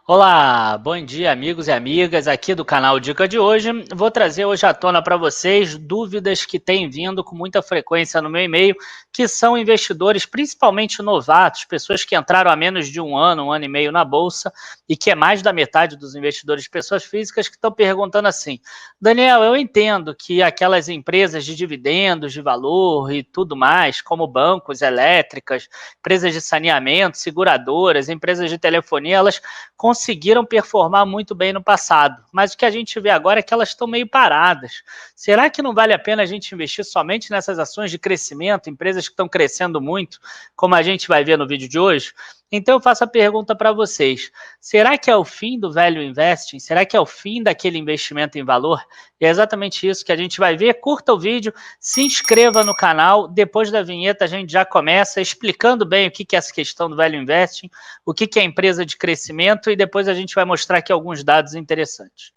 Olá, bom dia amigos e amigas aqui do canal Dica de hoje. Vou trazer hoje à tona para vocês dúvidas que têm vindo com muita frequência no meu e-mail, que são investidores, principalmente novatos, pessoas que entraram há menos de um ano e meio na bolsa, e que é mais da metade dos investidores pessoas físicas que estão perguntando assim: Daniel, eu entendo que aquelas empresas de dividendos, de valor e tudo mais, como bancos, elétricas, empresas de saneamento, seguradoras, empresas de telefonia, elas conseguiram performar muito bem no passado, mas o que a gente vê agora é que elas estão meio paradas. Será que não vale a pena a gente investir somente nessas ações de crescimento, empresas que estão crescendo muito, como a gente vai ver no vídeo de hoje? Então eu faço a pergunta para vocês: será que é o fim do value investing? Será que é o fim daquele investimento em valor? E é exatamente isso que a gente vai ver. Curta o vídeo, se inscreva no canal. Depois da vinheta a gente já começa explicando bem o que é essa questão do value investing, o que é empresa de crescimento, e depois a gente vai mostrar aqui alguns dados interessantes.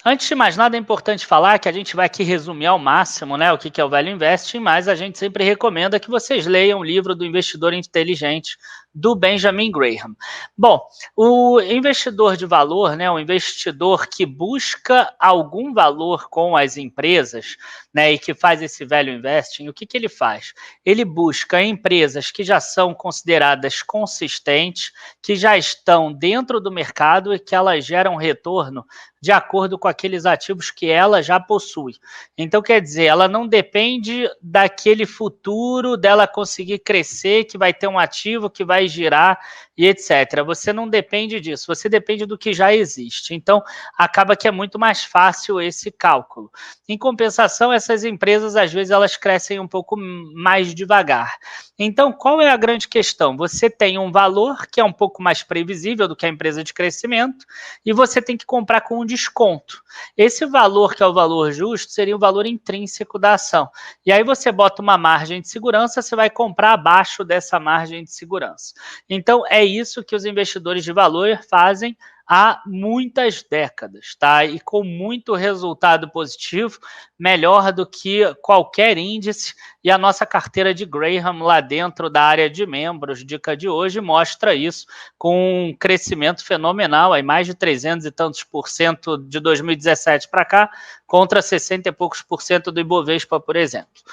Antes de mais nada, é importante falar que a gente vai aqui resumir ao máximo, né, o que é o Value Investing, mas a gente sempre recomenda que vocês leiam o livro do Investidor Inteligente, do Benjamin Graham. Bom, o investidor de valor, né, o investidor que busca algum valor com as empresas, né, e que faz esse Value Investing, o que ele faz? Ele busca empresas que já são consideradas consistentes, que já estão dentro do mercado e que elas geram retorno de acordo com aqueles ativos que ela já possui. Então, quer dizer, ela não depende daquele futuro dela conseguir crescer, que vai ter um ativo que vai girar e etc. Você não depende disso, você depende do que já existe. Então, acaba que é muito mais fácil esse cálculo. Em compensação, essas empresas, às vezes, elas crescem um pouco mais devagar. Então, qual é a grande questão? Você tem um valor que é um pouco mais previsível do que a empresa de crescimento, e você tem que comprar com um desconto. Esse valor, que é o valor justo, seria o valor intrínseco da ação. E aí você bota uma margem de segurança, você vai comprar abaixo dessa margem de segurança. Então, é isso que os investidores de valor fazem há muitas décadas, tá? E com muito resultado positivo, melhor do que qualquer índice. E a nossa carteira de Graham lá dentro da área de membros, dica de hoje, mostra isso com um crescimento fenomenal, aí mais de 300 e tantos por cento de 2017 para cá, contra 60 e poucos por cento do Ibovespa, por exemplo.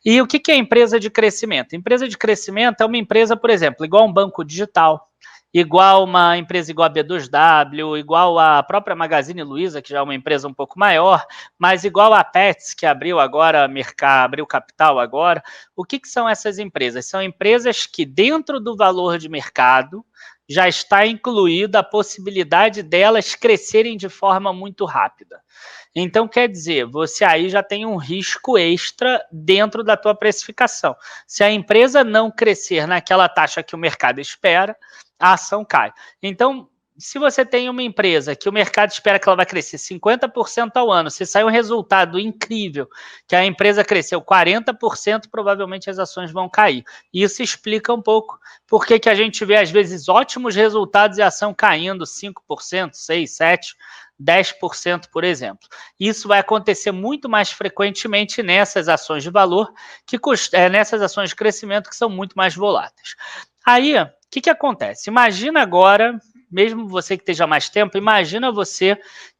E o que é empresa de crescimento? Empresa de crescimento é uma empresa, por exemplo, igual um banco digital, igual uma empresa igual a B2W, igual a própria Magazine Luiza, que já é uma empresa um pouco maior, mas igual a Pets, que abriu agora mercado, abriu capital agora. O que são essas empresas? São empresas que, dentro do valor de mercado, já está incluída a possibilidade delas crescerem de forma muito rápida. Então, quer dizer, você aí já tem um risco extra dentro da tua precificação. Se a empresa não crescer naquela taxa que o mercado espera, a ação cai. Então, se você tem uma empresa que o mercado espera que ela vai crescer 50% ao ano, se sai um resultado incrível, que a empresa cresceu 40%, provavelmente as ações vão cair. Isso explica um pouco por que a gente vê, às vezes, ótimos resultados e a ação caindo 5%, 6%, 7%, 10%, por exemplo. Isso vai acontecer muito mais frequentemente nessas ações de valor, nessas ações de crescimento que são muito mais voláteis. Aí, o que acontece? Imagina agora, mesmo você que esteja mais tempo, imagina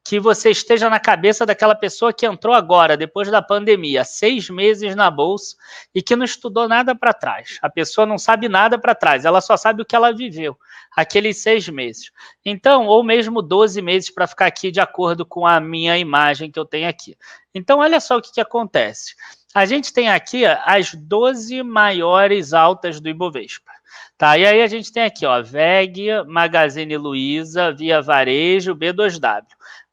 que você esteja na cabeça daquela pessoa que entrou agora, depois da pandemia, 6 meses na bolsa, e que não estudou nada para trás. A pessoa não sabe nada para trás, ela só sabe o que ela viveu, aqueles 6 meses. Então, ou mesmo 12 meses para ficar aqui de acordo com a minha imagem que eu tenho aqui. Então, olha só o que acontece. A gente tem aqui as 12 maiores altas do Ibovespa. Tá, e aí a gente tem aqui, ó, VEG, Magazine Luiza, Via Varejo, B2W.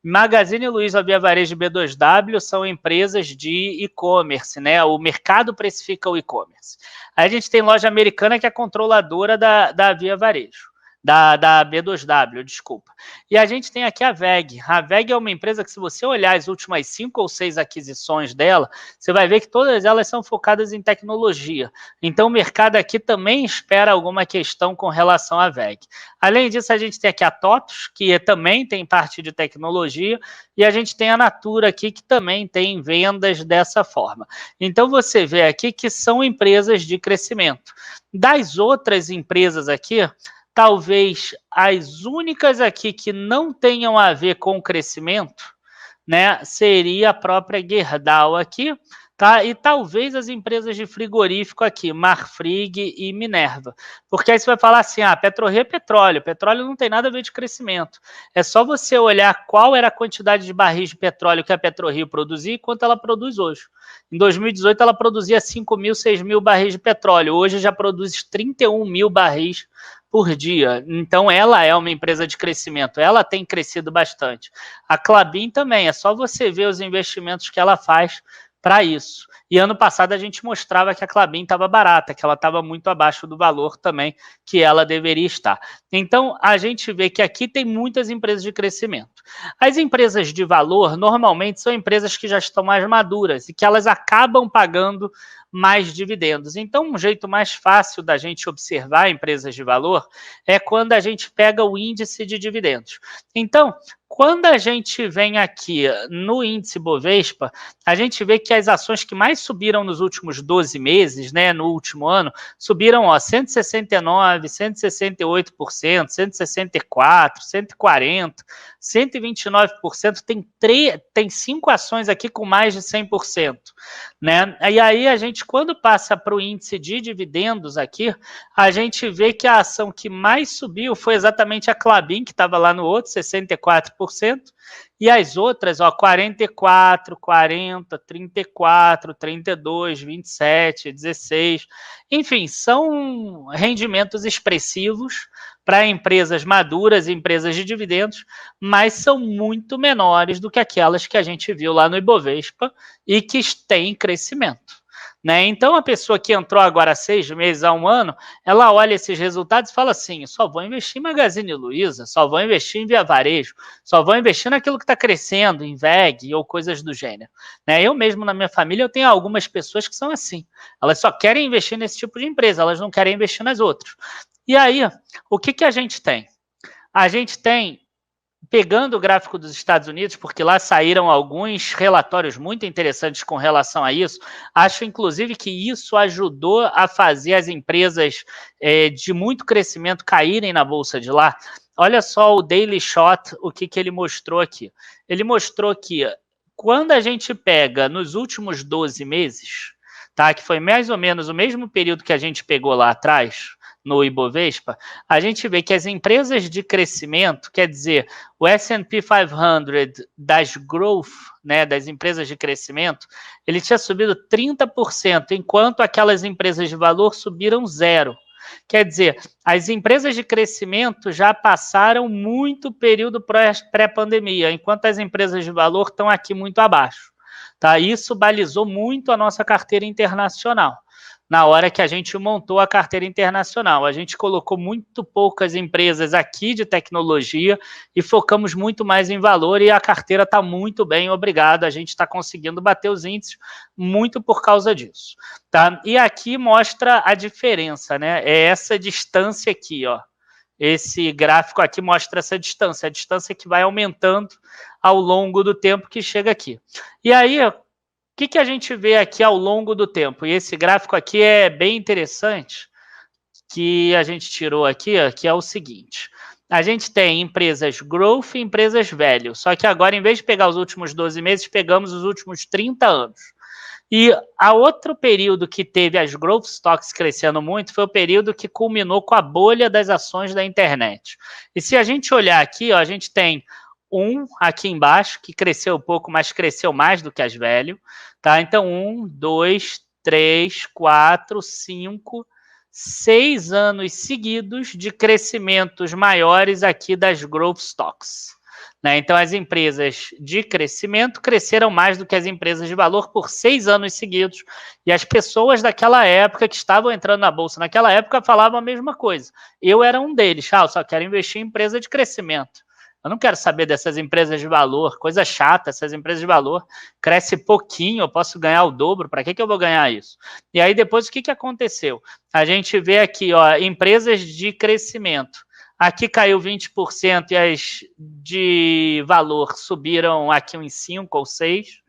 Magazine Luiza, Via Varejo e B2W são empresas de e-commerce, né? O mercado precifica o e-commerce. Aí a gente tem Loja Americana, que é a controladora da Via Varejo. da B2W, desculpa. E a gente tem aqui a WEG. A WEG é uma empresa que, se você olhar as últimas 5 ou 6 aquisições dela, você vai ver que todas elas são focadas em tecnologia. Então, o mercado aqui também espera alguma questão com relação à WEG. Além disso, a gente tem aqui a TOTUS, que também tem parte de tecnologia, e a gente tem a Natura aqui, que também tem vendas dessa forma. Então, você vê aqui que são empresas de crescimento. Das outras empresas aqui, talvez as únicas aqui que não tenham a ver com crescimento, né, seria a própria Gerdau aqui, tá? E talvez as empresas de frigorífico aqui, Marfrig e Minerva. Porque aí você vai falar assim, PetroRio é petróleo, petróleo não tem nada a ver de crescimento. É só você olhar qual era a quantidade de barris de petróleo que a PetroRio produzia e quanto ela produz hoje. Em 2018, ela produzia 5 mil, 6 mil barris de petróleo. Hoje já produz 31 mil barris por dia. Então, ela é uma empresa de crescimento. Ela tem crescido bastante. A Klabin também. É só você ver os investimentos que ela faz para isso. E ano passado a gente mostrava que a Klabin estava barata, que ela estava muito abaixo do valor também que ela deveria estar. Então, a gente vê que aqui tem muitas empresas de crescimento. As empresas de valor, normalmente, são empresas que já estão mais maduras e que elas acabam pagando mais dividendos. Então, um jeito mais fácil da gente observar empresas de valor é quando a gente pega o índice de dividendos. Então, quando a gente vem aqui no índice Bovespa, a gente vê que as ações que mais subiram nos últimos 12 meses, né, no último ano, subiram 169%, 168%, 164%, 140%, 129%. Tem 5 ações aqui com mais de 100%. Né? E aí a gente, quando passa para o índice de dividendos aqui, a gente vê que a ação que mais subiu foi exatamente a Klabin, que estava lá no outro, 64%, e as outras, 44, 40, 34, 32, 27, 16, enfim, são rendimentos expressivos para empresas maduras, empresas de dividendos, mas são muito menores do que aquelas que a gente viu lá no Ibovespa e que têm crescimento. Né? Então, a pessoa que entrou agora há 6 meses, há um ano, ela olha esses resultados e fala assim, só vou investir em Magazine Luiza, só vou investir em Via Varejo, só vou investir naquilo que está crescendo, em VEG ou coisas do gênero. Né? Eu mesmo, na minha família, eu tenho algumas pessoas que são assim. Elas só querem investir nesse tipo de empresa, elas não querem investir nas outras. E aí, o que a gente tem? A gente tem, pegando o gráfico dos Estados Unidos, porque lá saíram alguns relatórios muito interessantes com relação a isso, acho inclusive que isso ajudou a fazer as empresas de muito crescimento caírem na bolsa de lá. Olha só o Daily Shot, o que ele mostrou aqui. Ele mostrou que quando a gente pega nos últimos 12 meses, tá, que foi mais ou menos o mesmo período que a gente pegou lá atrás, no Ibovespa, a gente vê que as empresas de crescimento, quer dizer, o S&P 500 das growth, né, das empresas de crescimento, ele tinha subido 30%, enquanto aquelas empresas de valor subiram 0%. Quer dizer, as empresas de crescimento já passaram muito período pré-pandemia, enquanto as empresas de valor estão aqui muito abaixo. Tá? Isso balizou muito a nossa carteira internacional. Na hora que a gente montou a carteira internacional, a gente colocou muito poucas empresas aqui de tecnologia e focamos muito mais em valor, e a carteira está muito bem, obrigado. A gente está conseguindo bater os índices muito por causa disso. Tá? E aqui mostra a diferença, né? É essa distância aqui, ó. Esse gráfico aqui mostra essa distância, a distância que vai aumentando ao longo do tempo que chega aqui. E aí, o que a gente vê aqui ao longo do tempo? E esse gráfico aqui é bem interessante, que a gente tirou aqui, ó, que é o seguinte. A gente tem empresas growth e empresas value, só que agora, em vez de pegar os últimos 12 meses, pegamos os últimos 30 anos. E a outro período que teve as growth stocks crescendo muito foi o período que culminou com a bolha das ações da internet. E se a gente olhar aqui, ó, a gente tem aqui embaixo, que cresceu um pouco, mas cresceu mais do que as value. Tá? Então, 2, 3, 4, 5, 6 anos seguidos de crescimentos maiores aqui das growth stocks. né? Então, as empresas de crescimento cresceram mais do que as empresas de valor por 6 anos seguidos, e as pessoas daquela época que estavam entrando na Bolsa naquela época falavam a mesma coisa. Eu era um deles, eu só quero investir em empresa de crescimento. Eu não quero saber dessas empresas de valor, coisa chata, essas empresas de valor cresce pouquinho, eu posso ganhar o dobro, para que eu vou ganhar isso? E aí depois o que aconteceu? A gente vê aqui, ó, empresas de crescimento. Aqui caiu 20% e as de valor subiram aqui uns 5 ou 6.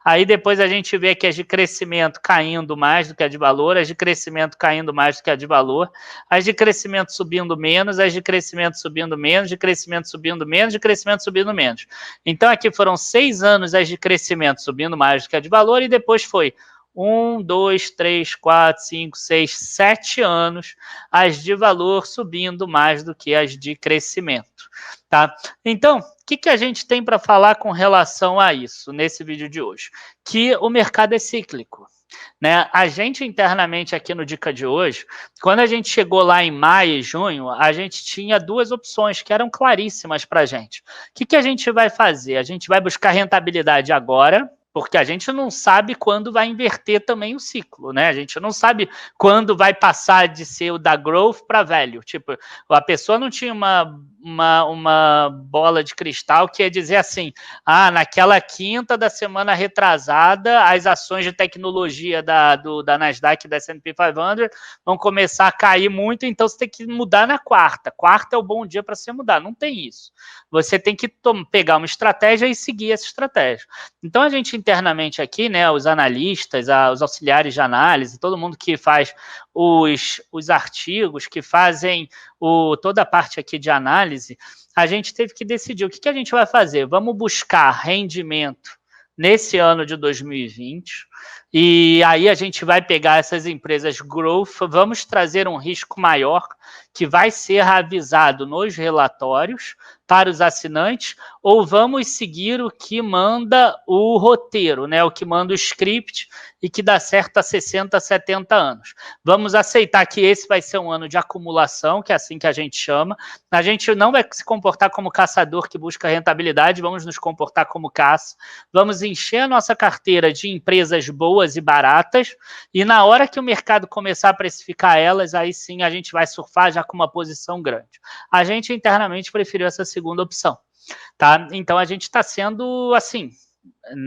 Aí depois a gente vê que as de crescimento caindo mais do que a de valor, as de crescimento caindo mais do que a de valor, as de crescimento subindo menos, as de crescimento subindo menos, de crescimento subindo menos, de crescimento subindo menos. Então aqui foram 6 anos as de crescimento subindo mais do que a de valor, e depois foi 1, 2, 3, 4, 5, 6, 7 anos as de valor subindo mais do que as de crescimento, tá? Então, o que a gente tem para falar com relação a isso nesse vídeo de hoje? Que o mercado é cíclico, né? A gente internamente aqui no Dica de hoje, quando a gente chegou lá em maio e junho, a gente tinha 2 opções que eram claríssimas para a gente. O que a gente vai fazer? A gente vai buscar rentabilidade agora, porque a gente não sabe quando vai inverter também o ciclo, né? A gente não sabe quando vai passar de ser o da growth para value. Tipo, a pessoa não tinha uma bola de cristal que ia dizer assim, naquela quinta da semana retrasada, as ações de tecnologia da Nasdaq e da S&P 500 vão começar a cair muito, então você tem que mudar na quarta. Quarta é o bom dia para você mudar. Não tem isso. Você tem que pegar uma estratégia e seguir essa estratégia. Então, a gente internamente aqui, né, os analistas, os auxiliares de análise, todo mundo que faz os artigos, que fazem toda a parte aqui de análise, a gente teve que decidir o que a gente vai fazer. Vamos buscar rendimento nesse ano de 2020, e aí a gente vai pegar essas empresas growth, vamos trazer um risco maior, que vai ser avisado nos relatórios para os assinantes, ou vamos seguir o que manda o roteiro, né? O que manda o script e que dá certo a 60, 70 anos. Vamos aceitar que esse vai ser um ano de acumulação, que é assim que a gente chama. A gente não vai se comportar como caçador que busca rentabilidade, vamos nos comportar como caça. Vamos encher a nossa carteira de empresas boas e baratas, e na hora que o mercado começar a precificar elas, aí sim a gente vai surfar já com uma posição grande. A gente internamente preferiu essa segunda opção, tá? Então a gente está sendo assim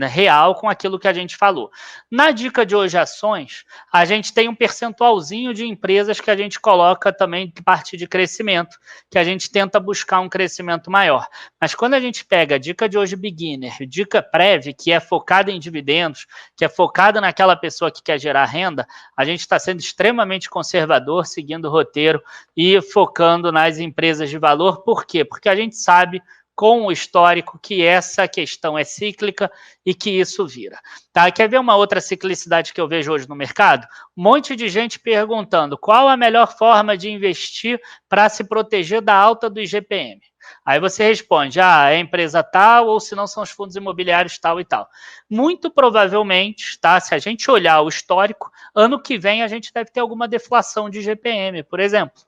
real com aquilo que a gente falou. Na dica de hoje ações, a gente tem um percentualzinho de empresas que a gente coloca também de parte de crescimento, que a gente tenta buscar um crescimento maior. Mas quando a gente pega a dica de hoje beginner, dica prévia, que é focada em dividendos, que é focada naquela pessoa que quer gerar renda, a gente está sendo extremamente conservador, seguindo o roteiro e focando nas empresas de valor. Por quê? Porque a gente sabe com o histórico que essa questão é cíclica e que isso vira. Tá? Quer ver uma outra ciclicidade que eu vejo hoje no mercado? Um monte de gente perguntando qual a melhor forma de investir para se proteger da alta do IGPM. Aí você responde, é a empresa tal, ou se não são os fundos imobiliários tal e tal. Muito provavelmente, tá? Se a gente olhar o histórico, ano que vem a gente deve ter alguma deflação de IGPM, por exemplo,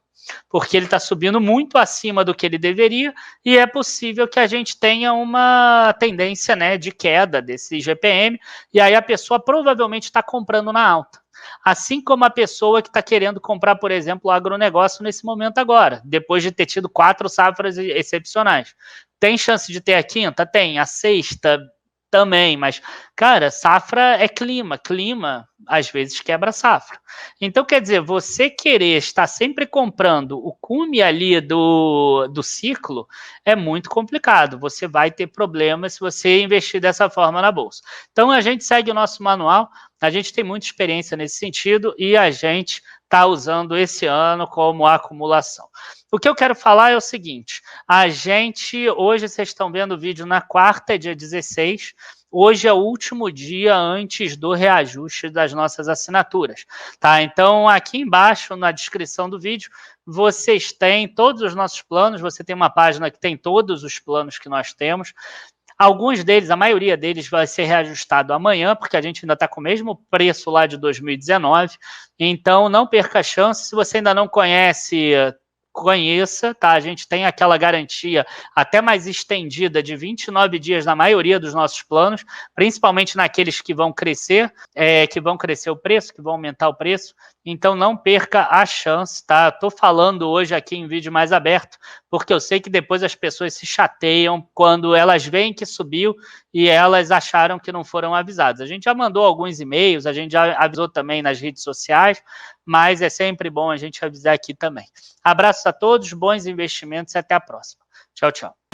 porque ele está subindo muito acima do que ele deveria, e é possível que a gente tenha uma tendência, né, de queda desse IGPM, e aí a pessoa provavelmente está comprando na alta. Assim como a pessoa que está querendo comprar, por exemplo, o agronegócio nesse momento agora, depois de ter tido 4 safras excepcionais. Tem chance de ter a quinta? Tem. A sexta? Também, mas, cara, safra é clima, clima às vezes quebra safra. Então, quer dizer, você querer estar sempre comprando o cume ali do ciclo é muito complicado, você vai ter problemas se você investir dessa forma na bolsa. Então, a gente segue o nosso manual, a gente tem muita experiência nesse sentido e a gente está usando esse ano como acumulação. O que eu quero falar é o seguinte, a gente, hoje vocês estão vendo o vídeo na quarta, dia 16, hoje é o último dia antes do reajuste das nossas assinaturas, tá? Então, aqui embaixo, na descrição do vídeo, vocês têm todos os nossos planos, você tem uma página que tem todos os planos que nós temos. Alguns deles, a maioria deles vai ser reajustado amanhã, porque a gente ainda está com o mesmo preço lá de 2019, então não perca a chance. Se você ainda não conhece conheça, tá? A gente tem aquela garantia até mais estendida de 29 dias na maioria dos nossos planos, principalmente naqueles que vão crescer, o preço, que vão aumentar o preço. Então não perca a chance, tá? Estou falando hoje aqui em vídeo mais aberto, porque eu sei que depois as pessoas se chateiam quando elas veem que subiu e elas acharam que não foram avisadas. A gente já mandou alguns e-mails, a gente já avisou também nas redes sociais, mas é sempre bom a gente avisar aqui também. Abraços a todos, bons investimentos e até a próxima. Tchau, tchau.